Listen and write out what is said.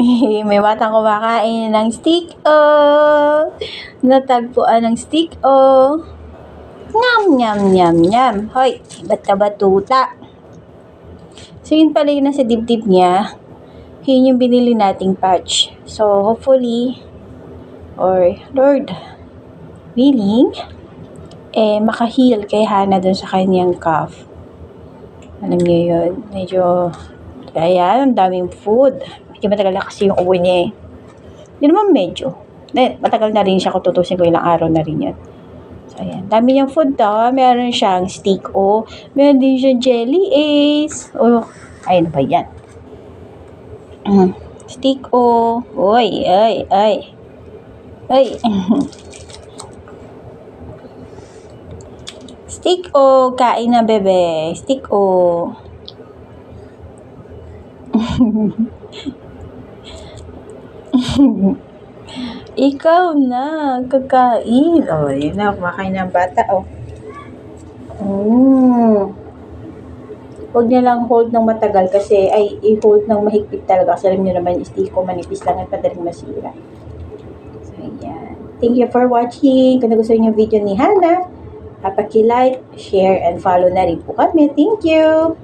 May batang kumakain ng stick natagpuan ng stick Nyam, nyam, nyam, nyam. Hoy, ba't ka batuta? So, yun pala yun nasa dibdib niya. Yun yung binili nating patch. So, hopefully, or Lord willing, maka-heal kay Hana dun sa kanyang cough. Alam niyo yun, medyo, kaya, ang daming food. Medyo matagal na kasi yung uwi niya eh. Hindi naman medyo. Matagal na rin siya kung tutusin ko, ilang araw na rin yan. So, ayan. Dami niyang food daw. Meron siyang stick meron din siyang jelly ace. Ayun ba yan? Stick Oy, ay, ay. Ay. Stick kain na bebe. Stick Ikaw na, kakain. Yun na, kumakain ng bata, Huwag niya lang hold ng matagal kasi, i-hold ng mahigpit talaga kasi alam niyo naman, stick manipis lang at padaling masira. So, ayan. Thank you for watching. Kung nagustuhan niyo yung video ni Hana, paki-like, share, and follow na rin po kami. Thank you!